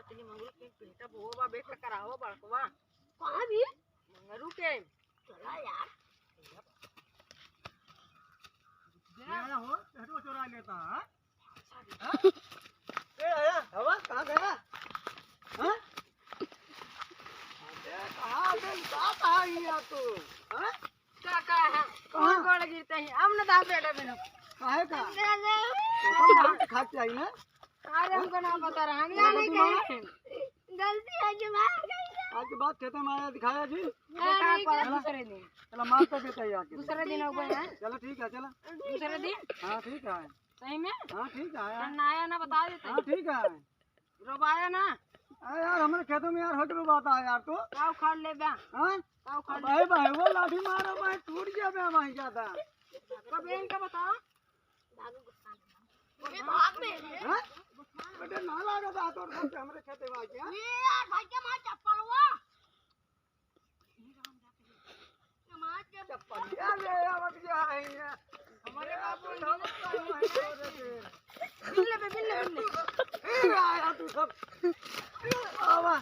पतली मंगरू के बेटा बोवा बेटा करावो बड़कवा कहां भी मंगरू के चला यार आया हो हेडो चोरा लेता है ए आया हवा कहां गया हां अबे कहां बे बात आई या तू हां काका है कौन गोड़ गिरते हैं हम न दा बेटा बिनो काहे का तो हम दांत खाते आई ना अरे हमको ना पता रहा नहीं के गलती है कि मार गई आज के बाद खेते में आया दिखाया जी देखा पर दूसरे दिन चलो मार तो देता ही आके दूसरे दिन हो गए हैं चलो ठीक है चलो दूसरे दिन हां ठीक है सही में हां ठीक है ना आया ना बता देते हां ठीक है रोबाया ना अरे यार हमारे खेतों में यार हट बात है यार तो काऊ खड़ ले बा हां काऊ खड़ ले भाई भाई वो लाठी मारो भाई टूट गया बे वहीं जाता कब इनका बताओ भागो गुस्सा ये भाग में हां बेटे ना लगा था तो हमारे खेते में आ गया ये यार भाई के मार चप्पल हुआ मार के चप्पल यार ले अब क्या है हमारे बाबू बिल्ले बिल्ले बिल्ले आया तू सब आवा